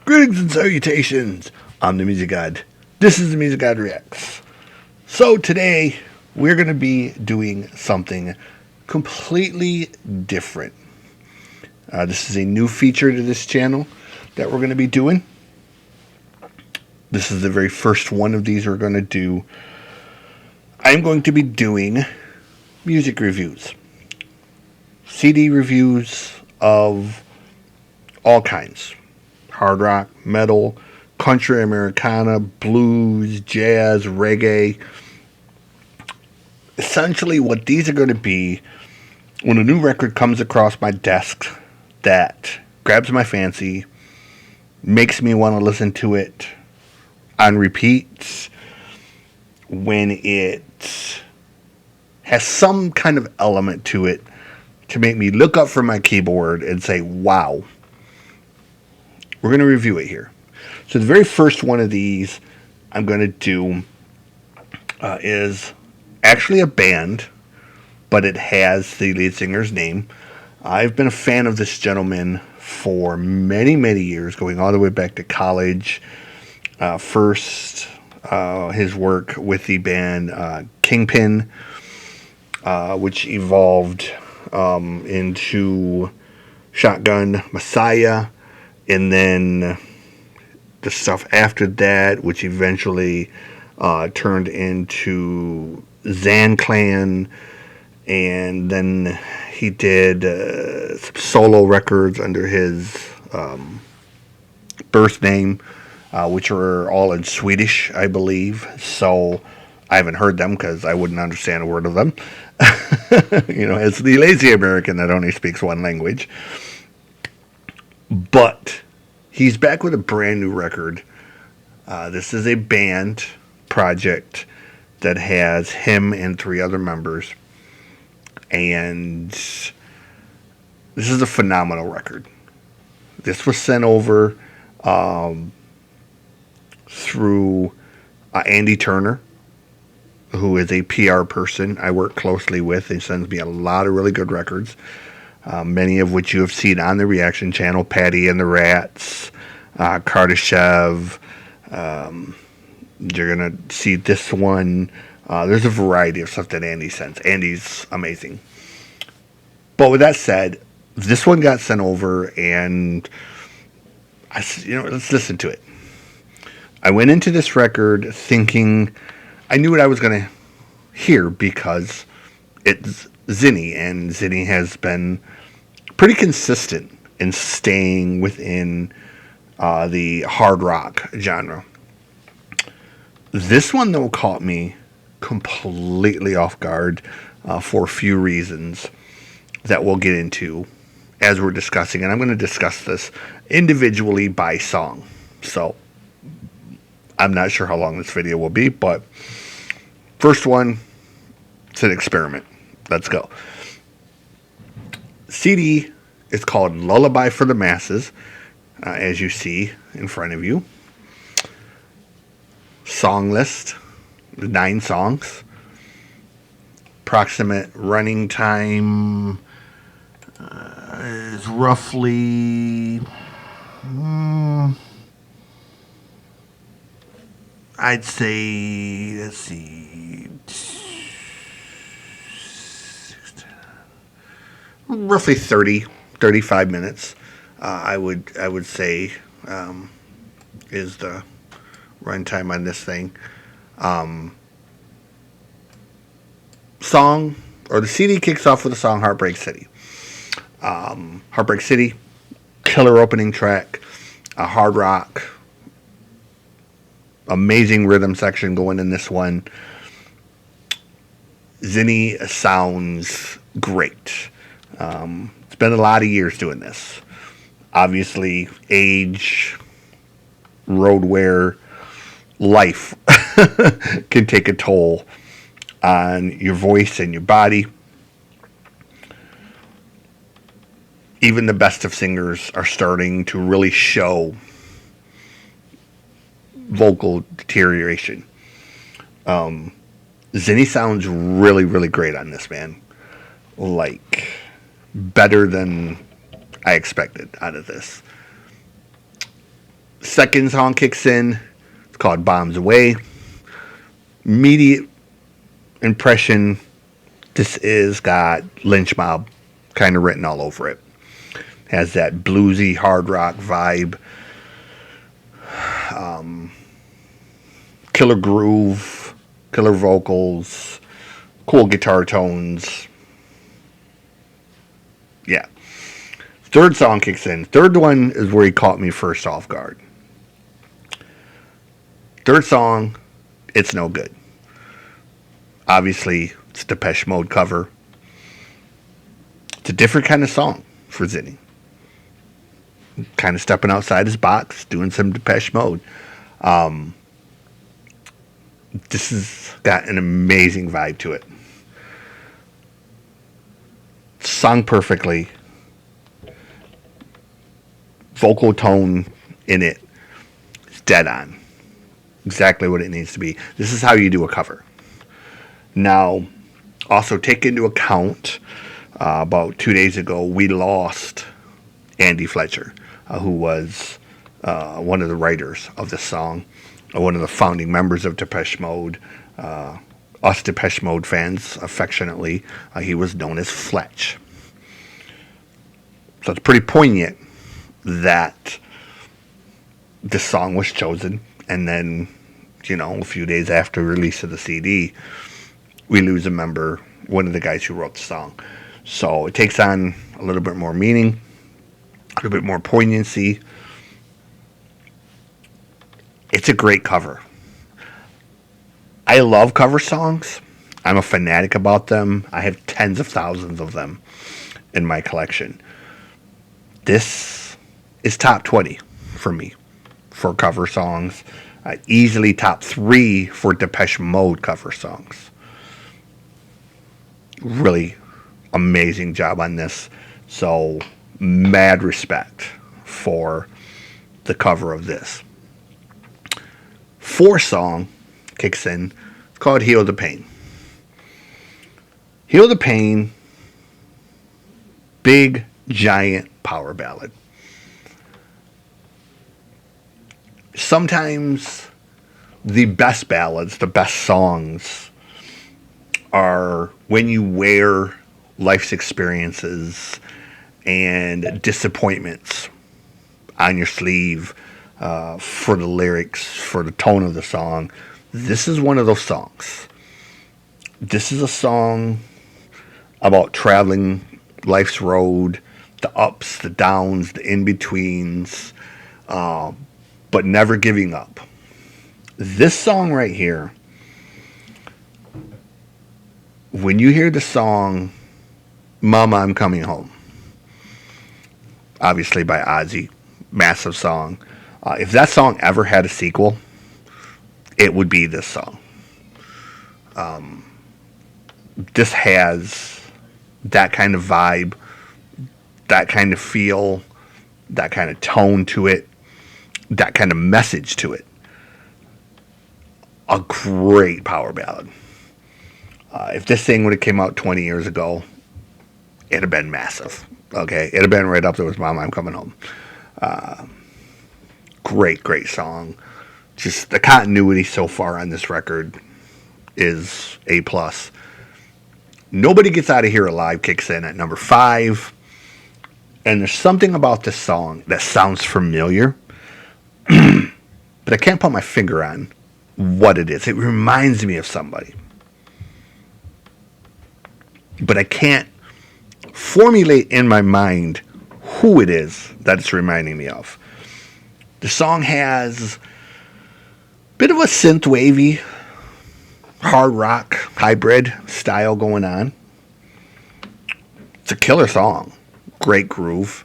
Greetings and salutations. I'm the Music God. This is the Music God Reacts. So today we're going to be doing something completely different. This is a new feature to this channel that we're going to be doing. This is the very first one of these we're going to do. I'm going to be doing music reviews. CD reviews of all kinds. Hard rock, metal, country, Americana, blues, jazz, reggae. Essentially what these are going to be when a new record comes across my desk that grabs my fancy, makes me want to listen to it on repeat, when it has some kind of element to it to make me look up from my keyboard and say, wow. We're going to review it here. So the very first one of these I'm going to do is actually a band, but it has the lead singer's name. I've been a fan of this gentleman for many, many years, going all the way back to college. First, his work with the band Kingpin, which evolved into Shotgun Messiah, and then the stuff after that, which eventually turned into Zan Clan, and then he did some solo records under his birth name, which are all in Swedish, I believe. So I haven't heard them because I wouldn't understand a word of them. As the lazy American that only speaks one language. But he's back with a brand new record. This is a band project that has him and 3 other members. And this is a phenomenal record. This was sent over through Andy Turner, who is a PR person I work closely with. He sends me a lot of really good records. Many of which you have seen on the reaction channel, Patty and the Rats, Kardashev. You're going to see this one. There's a variety of stuff that Andy sends. Andy's amazing. But with that said, this one got sent over, and let's listen to it. I went into this record thinking I knew what I was going to hear because it's Zinny, and Zinny has been pretty consistent in staying within the hard rock genre. This one, though, caught me completely off guard for a few reasons that we'll get into as we're discussing. And I'm going to discuss this individually by song. So I'm not sure how long this video will be, but first one, it's an experiment. Let's go. CD is called Lullaby for the Masses, as you see in front of you. Song list, 9 songs. Approximate running time is roughly, I'd say, let's see, roughly 35 minutes, I would say, is the runtime on this thing. Song, or the CD kicks off with the song Heartbreak City. Heartbreak City, killer opening track, a hard rock, amazing rhythm section going in this one. Zinny sounds great. It's been a lot of years doing this. Obviously, age, road wear, life can take a toll on your voice and your body. Even the best of singers are starting to really show vocal deterioration. Zinny sounds really, really great on this, man. Like, better than I expected out of this. Second song kicks in. It's called Bombs Away. Immediate impression, this is got Lynch Mob kind of written all over it. Has that bluesy hard rock vibe. Killer groove, killer vocals, cool guitar tones. Yeah. Third song kicks in. Third one is where he caught me first off guard. Third song, It's No Good. Obviously, it's a Depeche Mode cover. It's a different kind of song for Zinny. Kind of stepping outside his box, doing some Depeche Mode. This has got an amazing vibe to it. Sung perfectly. Vocal tone in it is dead on. Exactly what it needs to be. This is how you do a cover. Now, also take into account, about 2 days ago, we lost Andy Fletcher, who was one of the writers of the song, one of the founding members of Depeche Mode. Us Depeche Mode fans, affectionately, he was known as Fletch. So it's pretty poignant that this song was chosen, and then, a few days after release of the CD, we lose a member, one of the guys who wrote the song. So it takes on a little bit more meaning, a little bit more poignancy. It's a great cover. I love cover songs. I'm a fanatic about them. I have tens of thousands of them in my collection. This is top 20 for me for cover songs. Easily top 3 for Depeche Mode cover songs. Really amazing job on this. So, mad respect for the cover of this. 4th song kicks in. It's called Heal the Pain. Heal the Pain, big, giant power ballad. Sometimes the best ballads, the best songs, are when you wear life's experiences and disappointments on your sleeve, for the lyrics, for the tone of the song. This is one of those songs. This is a song about traveling life's road, the ups, the downs, the in-betweens, but never giving up. This song right here, when you hear the song Mama, I'm Coming Home, obviously by Ozzy, massive song. If that song ever had a sequel, it would be this song. This has that kind of vibe, that kind of feel, that kind of tone to it, that kind of message to it. A great power ballad. If this thing would have came out 20 years ago, it'd have been massive. Okay, it'd have been right up there with Mama, I'm Coming Home. Great song. Just the continuity so far on this record is A+. Nobody Gets Out of Here Alive kicks in at number 5. And there's something about this song that sounds familiar, but I can't put my finger on what it is. It reminds me of somebody, but I can't formulate in my mind who it is that it's reminding me of. The song has a bit of a synth wavy, hard rock hybrid style going on. It's a killer song. Great groove.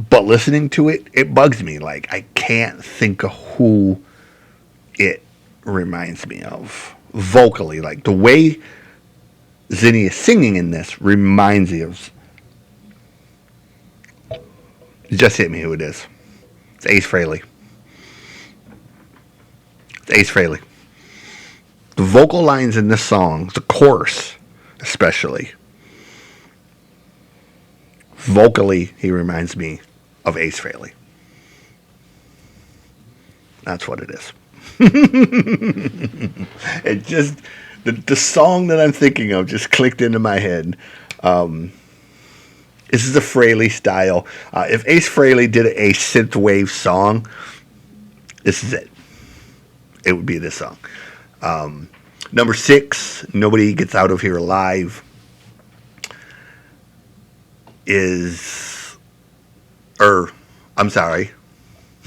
But listening to it, it bugs me. Like, I can't think of who it reminds me of vocally. Like, the way Zinny is singing in this reminds me of... Just hit me who it is. It's Ace Frehley. It's Ace Frehley. The vocal lines in this song, the chorus especially, vocally, he reminds me of Ace Frehley. That's what it is. It just, the song that I'm thinking of just clicked into my head. This is a Frehley style. If Ace Frehley did a synthwave song, this is it. It would be this song. Number 6, Nobody Gets Out of Here Alive,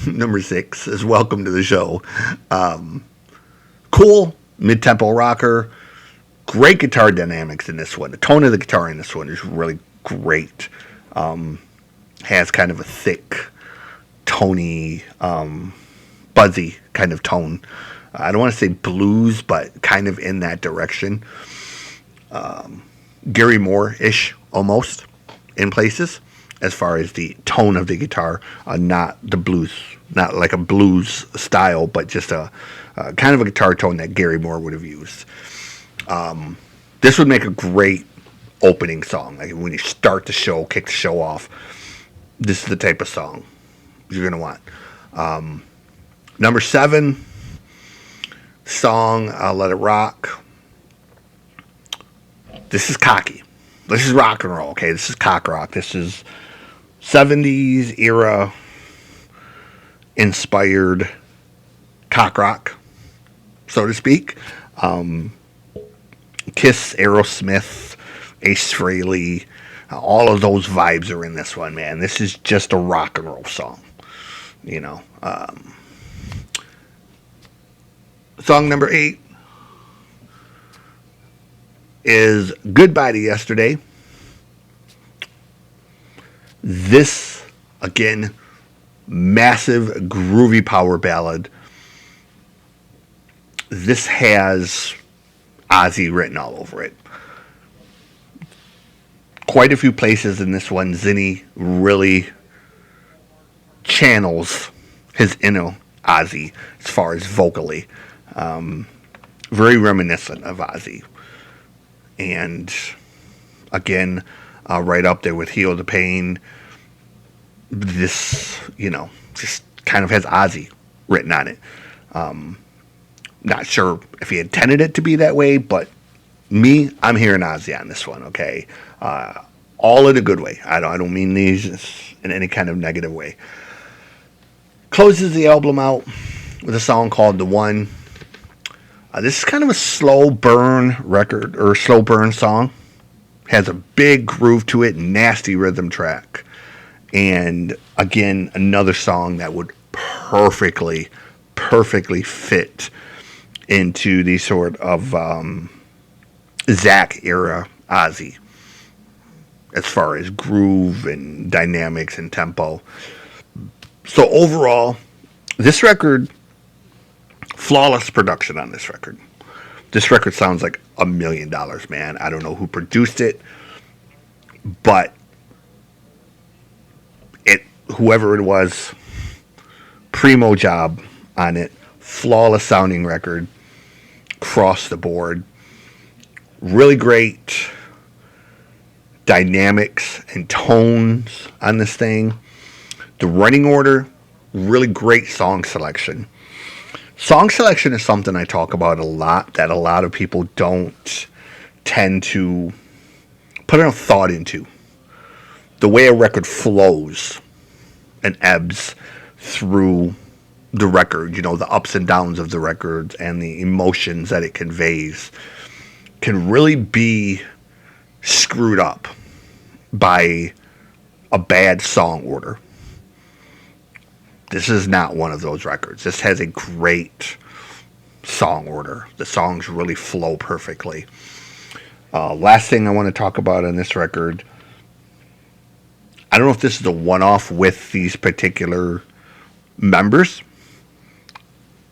number 6 is Welcome to the Show. Cool, mid-tempo rocker, great guitar dynamics in this one. The tone of the guitar in this one is really great. Has kind of a thick, tony, buzzy kind of tone. I don't want to say blues, but kind of in that direction. Gary Moore-ish almost in places as far as the tone of the guitar, not the blues, not like a blues style, but just a kind of a guitar tone that Gary Moore would have used. This would make a great opening song. Like when you start the show, kick the show off, this is the type of song you're going to want. Number 7 song, Let It Rock. This is cocky. This is rock and roll, okay? This is cock rock. This is 70s era inspired cock rock, so to speak. Kiss, Aerosmith, Ace Frehley, all of those vibes are in this one, man. This is just a rock and roll song, you know. Song number 8 is Goodbye to Yesterday. This, again, massive groovy power ballad. This has Ozzy written all over it. Quite a few places in this one, Zinny really channels his inner Ozzy as far as vocally. Very reminiscent of Ozzy. And again, right up there with Heal the Pain. This, just kind of has Ozzy written on it. Not sure if he intended it to be that way, but I'm hearing Ozzy on this one, okay? All in a good way. I don't mean these in any kind of negative way. Closes the album out with a song called The One. This is kind of a slow burn record, or slow burn song. Has a big groove to it, nasty rhythm track. And again, another song that would perfectly fit into the sort of Zach era Ozzy, as far as groove and dynamics and tempo. So overall, this record, flawless production on this record. This record sounds like $1 million, man. I don't know who produced it, but whoever it was, primo job on it. Flawless sounding record across the board. Really great dynamics and tones on this thing. The running order, really great song selection. Song selection is something I talk about a lot that a lot of people don't tend to put enough thought into. The way a record flows and ebbs through the record, the ups and downs of the record and the emotions that it conveys can really be screwed up by a bad song order. This is not one of those records. This has a great song order. The songs really flow perfectly. Last thing I want to talk about on this record, I don't know if this is a one-off with these particular members.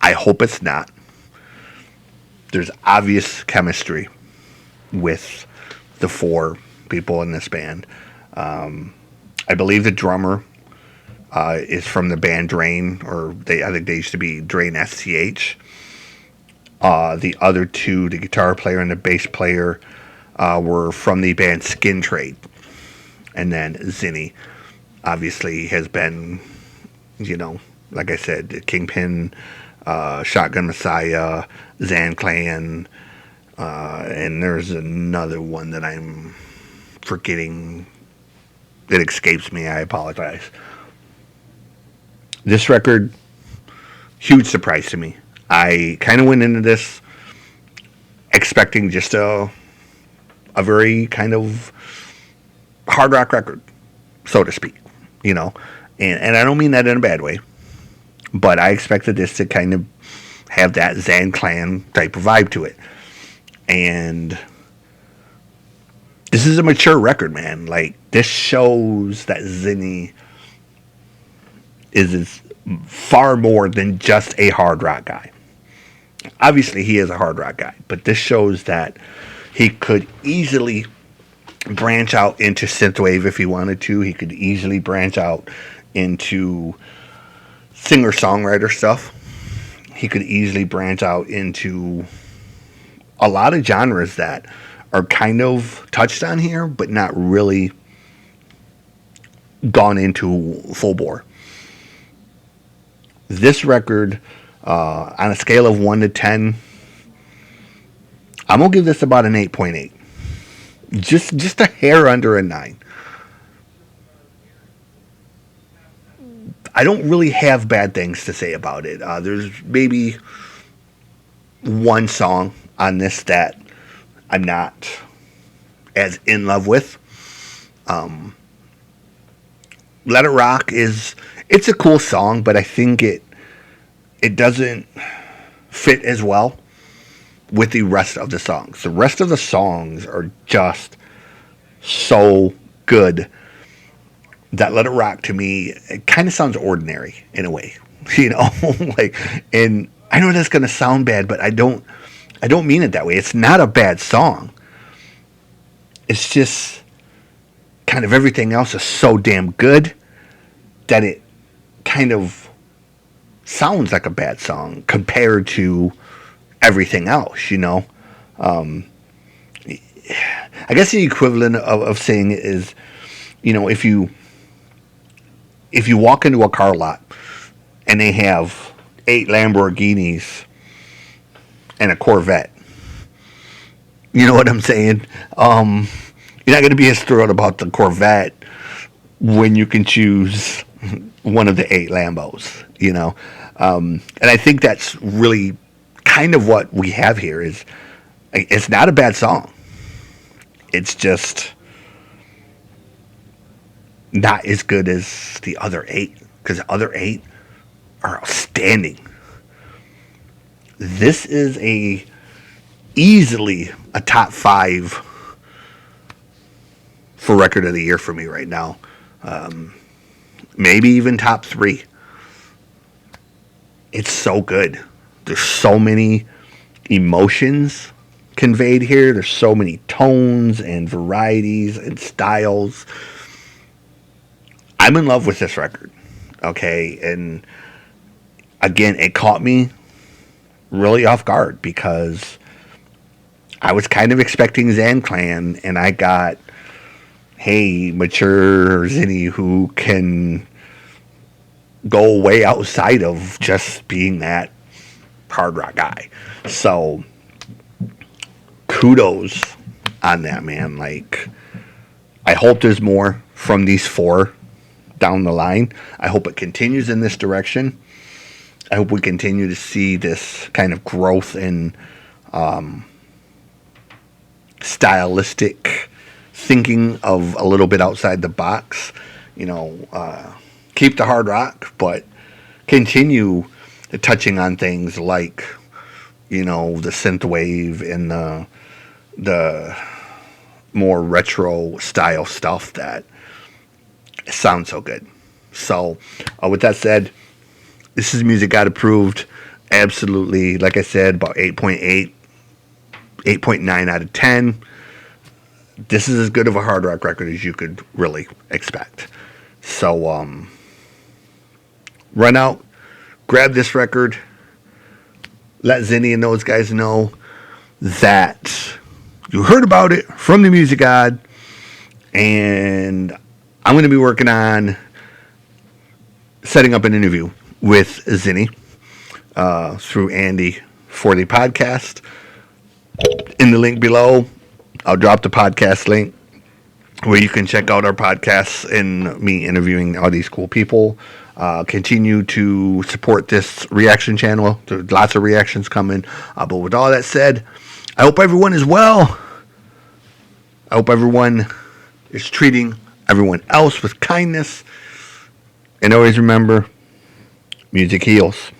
I hope it's not. There's obvious chemistry with the 4 people in this band. I believe the drummer is from the band Drain, I think they used to be Drain SCH. The other 2, the guitar player and the bass player, were from the band Skin Trade. And then Zinny. obviously has been, you know, like I said, Kingpin, Shotgun Messiah, Zan Clan, and there's another one that I'm forgetting. It escapes me. I apologize. This record, huge surprise to me. I kind of went into this expecting just a very kind of hard rock record, so to speak, you know. And I don't mean that in a bad way, but I expected this to kind of have that Zan Clan type of vibe to it. And this is a mature record, man. Like, this shows that Zinny is far more than just a hard rock guy. Obviously, he is a hard rock guy, but this shows that he could easily branch out into synthwave if he wanted to. He could easily branch out into singer-songwriter stuff. He could easily branch out into a lot of genres that are kind of touched on here, but not really gone into full bore. This record, on a scale of 1 to 10, I'm going to give this about an 8.8. Just a hair under a 9. I don't really have bad things to say about it. There's maybe one song on this that I'm not as in love with. Let It Rock it's a cool song, but I think it doesn't fit as well with the rest of the songs. The rest of the songs are just so good that Let It Rock, to me, it kind of sounds ordinary in a way, you know. Like, and I know that's going to sound bad, but I don't mean it that way. It's not a bad song. It's just kind of everything else is so damn good that it kind of sounds like a bad song compared to everything else, you know. I guess the equivalent of saying it is, you know, if you walk into a car lot and they have 8 Lamborghinis and a Corvette, you know what I'm saying? You're not going to be as thrilled about the Corvette when you can choose one of the 8 Lambos, you know? And I think that's really kind of what we have here. Is it's not a bad song. It's just not as good as the other 8, because the other 8 are outstanding. This is easily a top 5 for record of the year for me right now. Maybe even top 3. It's so good. There's so many emotions conveyed here. There's so many tones and varieties and styles. I'm in love with this record. Okay, and again, it caught me really off guard because I was kind of expecting Zan Clan, and I got, hey, mature Zinny who can go way outside of just being that hard rock guy. So kudos on that, man. Like, I hope there's more from these 4 down the line. I hope it continues in this direction. I hope we continue to see this kind of growth in stylistic thinking of a little bit outside the box. You know, keep the hard rock, but continue touching on things like, you know, the synthwave and the more retro style stuff that sounds so good. So, with that said, this is Music God Approved. Absolutely, like I said, about 8.8, 8.9 out of 10. This is as good of a hard rock record as you could really expect. So, run out, grab this record, let Zinny and those guys know that you heard about it from the Music God, and I'm going to be working on setting up an interview with Zinny through Andy for the podcast. In the link below, I'll drop the podcast link where you can check out our podcasts and me interviewing all these cool people. Continue to support this reaction channel. There's lots of reactions coming. But with all that said, I hope everyone is well. I hope everyone is treating everyone else with kindness. And always remember, music heals.